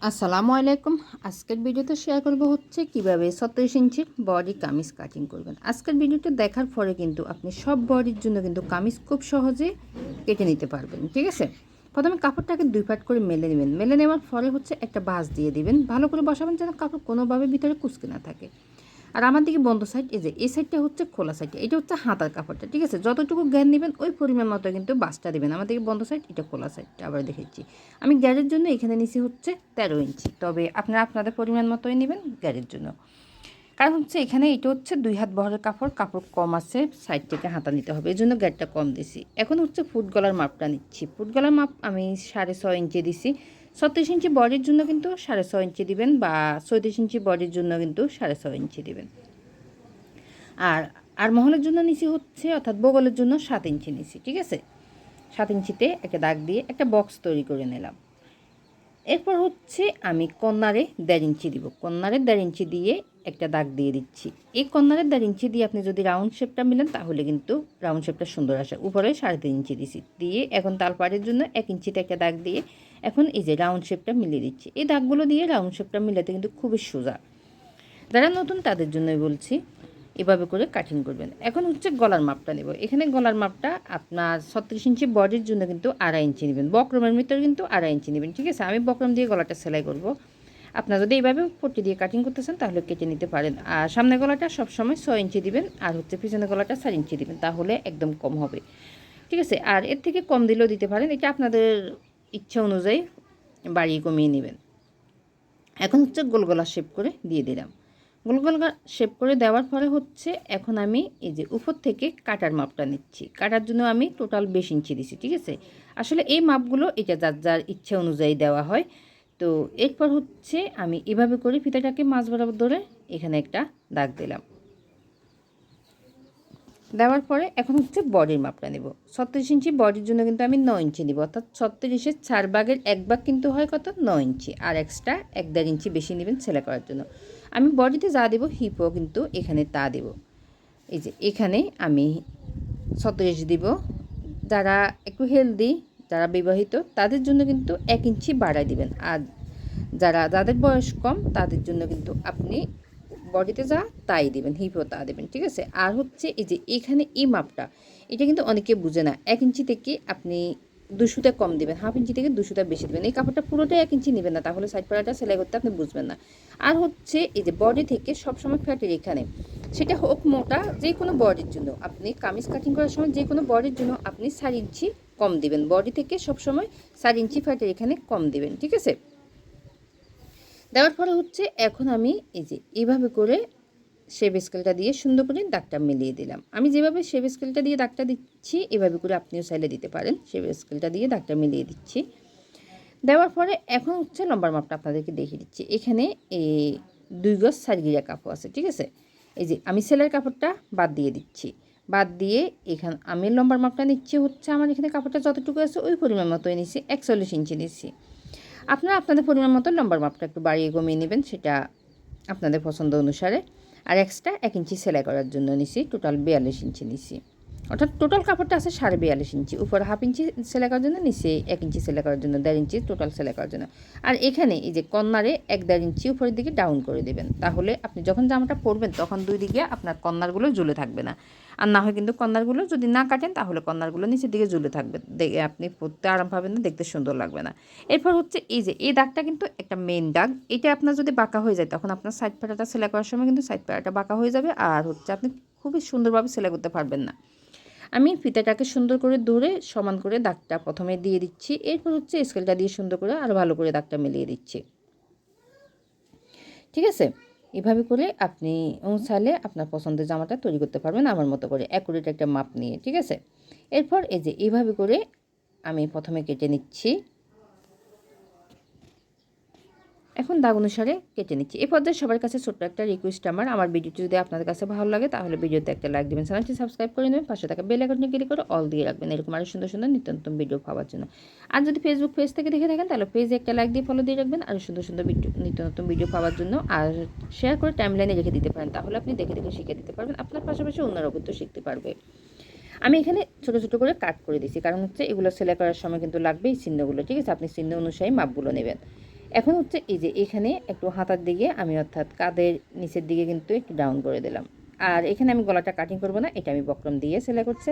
আসসালামু আলাইকুম। আজকের ভিডিওতে শেয়ার করব হচ্ছে কিভাবে 36 ইঞ্চির বডি কামিজ কাটিং করবেন। আজকের ভিডিওটা দেখার পরে কিন্তু আপনি সব বডির জন্য কিন্তু কামিজ খুব সহজে কেটে নিতে পারবেন। ঠিক আছে? প্রথমে কাপড়টাকে 2 পার্ট করে মেলে নেবেন। মেলে নেওয়ার পরে হচ্ছে একটা ভাঁজ দিয়ে দিবেন। ভালো করে বসাবেন যেন কাপড় কোনোভাবে ভিতরে কুঁচকে না থাকে। আর আমার দিকে বন্ধ সাইড, এই যে এই সাইডটা হচ্ছে খোলা সাইড, এটা হচ্ছে হাতার কাপড়টা। ঠিক আছে? যতটুকু জ্ঞান নেবেন ওই পরিমাণ মতো কিন্তু বাসটা দেবেন। আমার দিকে বন্ধ সাইড, এটা খোলা সাইডটা আবার দেখাচ্ছি। আমি গ্যারের জন্য এখানে নিছি হচ্ছে 13 ইঞ্চি, তবে আপনারা আপনাদের পরিমাণ মতোই নেবেন গ্যারের জন্য। কারণ হচ্ছে এখানে এটা হচ্ছে 2 হাত বহরের কাপড়, কাপড় কম আছে, সাইড থেকে হাতা নিতে হবে, এই জন্য গ্যারটা কম দিছি। এখন হচ্ছে ফুট গলার মাপটা নিচ্ছি। ফুট গলার মাপ আমি 6.5 ইঞ্চি দিছি। 36 ইঞ্চি বডির জন্য কিন্তু 6.5 ইঞ্চি দিবেন, বা 34 ইঞ্চি বডির জন্য কিন্তু 6.5 ইঞ্চি দিবেন। আর আর মহলের জন্য নিচে হচ্ছে, অর্থাৎ বগলের জন্য 7 ইঞ্চি নিছি। ঠিক আছে? 7 ইঞ্চিতে একটা দাগ দিয়ে একটা বক্স তৈরি করে নিলাম। এরপর হচ্ছে আমি কর্নারে 1.5 ইঞ্চি দিব। কর্নারে 1.5 ইঞ্চি দিয়ে একটা দাগ দিয়ে দিচ্ছি। এই কর্নারে 1.5 ইঞ্চি দিয়ে আপনি যদি রাউন্ড শেপটা মিলেন তাহলে কিন্তু রাউন্ড শেপটা সুন্দর আসে। উপরে 3.5 ইঞ্চি দিছি দিয়ে এখন তালপাড়ের জন্য 1 ইঞ্চিতে একটা দাগ দিয়ে এখন এই যে রাউন্ড শেপটা মিলিয়ে দিচ্ছি। এই দাগগুলো দিয়ে রাউন্ড শেপটা মিলাতে কিন্তু খুবই সোজা। যারা নতুন তাদের জন্যই বলছি, এভাবে করে কাটিং করবেন। এখন হচ্ছে গলার মাপটা নেব। এখানে গলার মাপটা আপনার 36 ইঞ্চি বডির জন্য কিন্তু 2.5 ইঞ্চি নেবেন। বক্রমের ভিতরে কিন্তু 2.5 ইঞ্চি নেবেন। ঠিক আছে? আমি বক্রম দিয়ে গলাটা সেলাই করব। আপনারা যদি এইভাবে পট্টি দিয়ে কাটিং করতেছেন তাহলে কেটে নিতে পারেন। আর সামনের গলাটা সবসময় 6 ইঞ্চি দিবেন, আর হচ্ছে পিছনের গলাটা 4 ইঞ্চি দিবেন, তাহলে একদম কম হবে। ঠিক আছে? আর এর থেকে কম দিলেও দিতে পারেন, এটা আপনাদের ইচ্ছা অনুযায়ী বাড়িয়ে কমিয়ে নেবেন। এখন হচ্ছে গোল গলা শেপ করে দিয়ে দিলাম। গোল গলা শেপ করে দেওয়ার পরে হচ্ছে এখন আমি এই যে উপর থেকে কাটার মাপটা নিচ্ছি। কাটার জন্য আমি টোটাল 20 ইঞ্চি দিছি। ঠিক আছে? আসলে এই মাপগুলো এটা যার যার ইচ্ছা অনুযায়ী দেওয়া হয়। তো এরপর হচ্ছে আমি এভাবে করে ফিতাটাকে মাঝ বরাবর ধরে এখানে একটা দাগ দিলাম। দেওয়ার পরে এখন হচ্ছে বডির মাপটা নেব। 36 ইঞ্চি বডির জন্য কিন্তু আমি 9 ইঞ্চি নিব, অর্থাৎ 36-এর 4 ভাগের 1 ভাগ কিন্তু হয় কত, 9 ইঞ্চি। আর এক্সট্রা 1.5 ইঞ্চি বেশি নেবেন সেলাই করার জন্য। আমি বডিতে যা দেবো হিপও কিন্তু এখানে তা দেব। এই যে এখানে আমি 36 দিব। যারা একটু হেলদি, যারা বিবাহিত তাদের জন্য কিন্তু 1 ইঞ্চি বাড়ায় দিবেন। আর যাদের বয়স কম তাদের জন্য কিন্তু আপনি বডিতে যা তাই দেবেন, হিপও তা দেবেন। ঠিক আছে? আর হচ্ছে এই যে এখানে এই মাপটা, এটা কিন্তু অনেকে বুঝে না। 1 ইঞ্চি থেকে আপনি 2 সুতা কম দেবেন, হাফ ইঞ্চি থেকে 2 সুতা বেশি দেবেন। এই কাপড়টা পুরোটাই 1 ইঞ্চি নেবেন না, তাহলে সাইড পাড়াটা সেলাই করতে আপনি বুঝবেন না। আর হচ্ছে এই যে বডি থেকে সবসময় ফ্যাটের এখানে, সেটা হোক মোটা, যে কোনো বডির জন্য আপনি কামিজ কাটিং করার সময় যে কোনো বডির জন্য আপনি 4 ইঞ্চি কম দিবেন। বডি থেকে সবসময় 4 ইঞ্চি ফ্যাটের এখানে কম দিবেন। ঠিক আছে? দেওয়ার পরে হচ্ছে এখন আমি এই যে এইভাবে করে শেপ স্কেলটা দিয়ে সুন্দর করে দাগটা মিলিয়ে দিলাম। আমি যেভাবে শেপ স্কেলটা দিয়ে দাগটা দিচ্ছি এভাবে করে আপনিও চাইলে দিতে পারেন। শেপ স্কেলটা দিয়ে দাগটা মিলিয়ে দিচ্ছি। দেওয়ার পরে এখন হচ্ছে লম্বার মাপটা আপনাদেরকে দেখিয়ে দিচ্ছি। এখানে এই 2 গজ সারগিরা কাপড় আছে। ঠিক আছে? এই যে আমি সেলাইয়ের কাপড়টা বাদ দিয়ে দিচ্ছি। বাদ দিয়ে এখানে আমি লম্বার মাপটা নিচ্ছি হচ্ছে, আমার এখানে কাপড়টা যতটুকু আছে ওই পরিমাণ মতোই নিচ্ছি, 41 ইঞ্চি নিচ্ছি। আপনারা আপনাদের পরিমাণ মতো লম্বার মাপটা একটু বাড়িয়ে কমিয়ে নেবেন, সেটা আপনাদের পছন্দ অনুসারে। আর এক্সট্রা 1 ইঞ্চি সেলাই করার জন্য নিছি, টোটাল 42 ইঞ্চি নিছি। অর্থাৎ টোটাল কাপড়টা আছে 42.5 ইঞ্চি। উপরে হাফ ইঞ্চি সেলাই করার জন্য, নিচে 1 ইঞ্চি সেলাই করার জন্য, 1.5 ইঞ্চি টোটাল সেলাই করার জন্য। আর এখানে এই যে কর্নারে 1.5 ইঞ্চি উপরের দিকে ডাউন করে দেবেন, তাহলে আপনি যখন জামাটা পরবেন তখন দুই দিকে আপনার কর্নারগুলো ঝুলে থাকবে না। আর না হয় কিন্তু কর্নারগুলো যদি না কাটেন তাহলে কর্নারগুলো নিচের দিকে ঝুলে থাকবে, দেখে আপনি পরতে আরাম পাবেন না, দেখতে সুন্দর লাগবে না। এরপর হচ্ছে এই যে এই দাগটা কিন্তু একটা মেন দাগ, এটা আপনার যদি বাঁকা হয়ে যায় তখন আপনার সাইড পাড়াটা সেলাই করার সময় কিন্তু সাইড পাড়াটা বাঁকা হয়ে যাবে, আর হচ্ছে আপনি খুবই সুন্দরভাবে সেলাই করতে পারবেন না। আমি ফিতাটাকে সুন্দর করে ধরে সমান করে দাগটা প্রথমে দিয়ে দিচ্ছি। এরপর হচ্ছে স্কেলটা দিয়ে সুন্দর করে আরও ভালো করে দাগটা মিলিয়ে দিচ্ছি। ঠিক আছে? এভাবে করে আপনি চাইলে আপনার পছন্দের জামাটা তৈরি করতে পারবেন আমার মতো করে, অ্যাকুরেট একটা মাপ নিয়ে। ঠিক আছে? এরপর এই যে এইভাবে করে আমি প্রথমে কেটে নিচ্ছি। এখন দাগ অনুসারে কেটে নিচ্ছি। এই পর্যায়ে সবার কাছে ছোট্ট একটা রিকোয়েস্ট আমার ভিডিওটি যদি আপনাদের কাছে ভালো লাগে তাহলে ভিডিওতে একটা লাইক দেবেন, চ্যানেলটি সাবস্ক্রাইব করে নেবেন, পাশে থাকা বেল আইকনটি ক্লিক করে অল দিয়ে রাখবেন এরকম আরও সুন্দর সুন্দর নিত্য নতুন ভিডিও পাওয়ার জন্য। আর যদি ফেসবুক পেজ থেকে দেখে থাকেন তাহলে পেজে একটা লাইক দিয়ে ফলো দিয়ে রাখবেন আরও সুন্দর সুন্দর ভিডিও, নিত্য নতুন ভিডিও পাওয়ার জন্য। আর শেয়ার করে টাইমলাইনে রেখে দিতে পারেন, তাহলে আপনি দেখে দেখে শিখে দিতে পারবেন, আপনার পাশাপাশি অন্যরাও কিন্তু শিখতে পারবে। আমি এখানে ছোট ছোট করে কাট করে দিচ্ছি, কারণ হচ্ছে এগুলো সেলাই করার সময় কিন্তু লাগবে এই চিহ্নগুলো। ঠিক আছে? আপনি চিহ্ন অনুযায়ী মাপগুলো নেবেন। এখন হচ্ছে এই যে এখানে একটু হাতার দিকে আমি অর্থাৎ কাঁধের নিচের দিকে কিন্তু একটু ডাউন করে দিলাম। আর এখানে আমি গলাটা কাটিং করব না, এটা আমি বক্রম দিয়ে সেলাই করছি।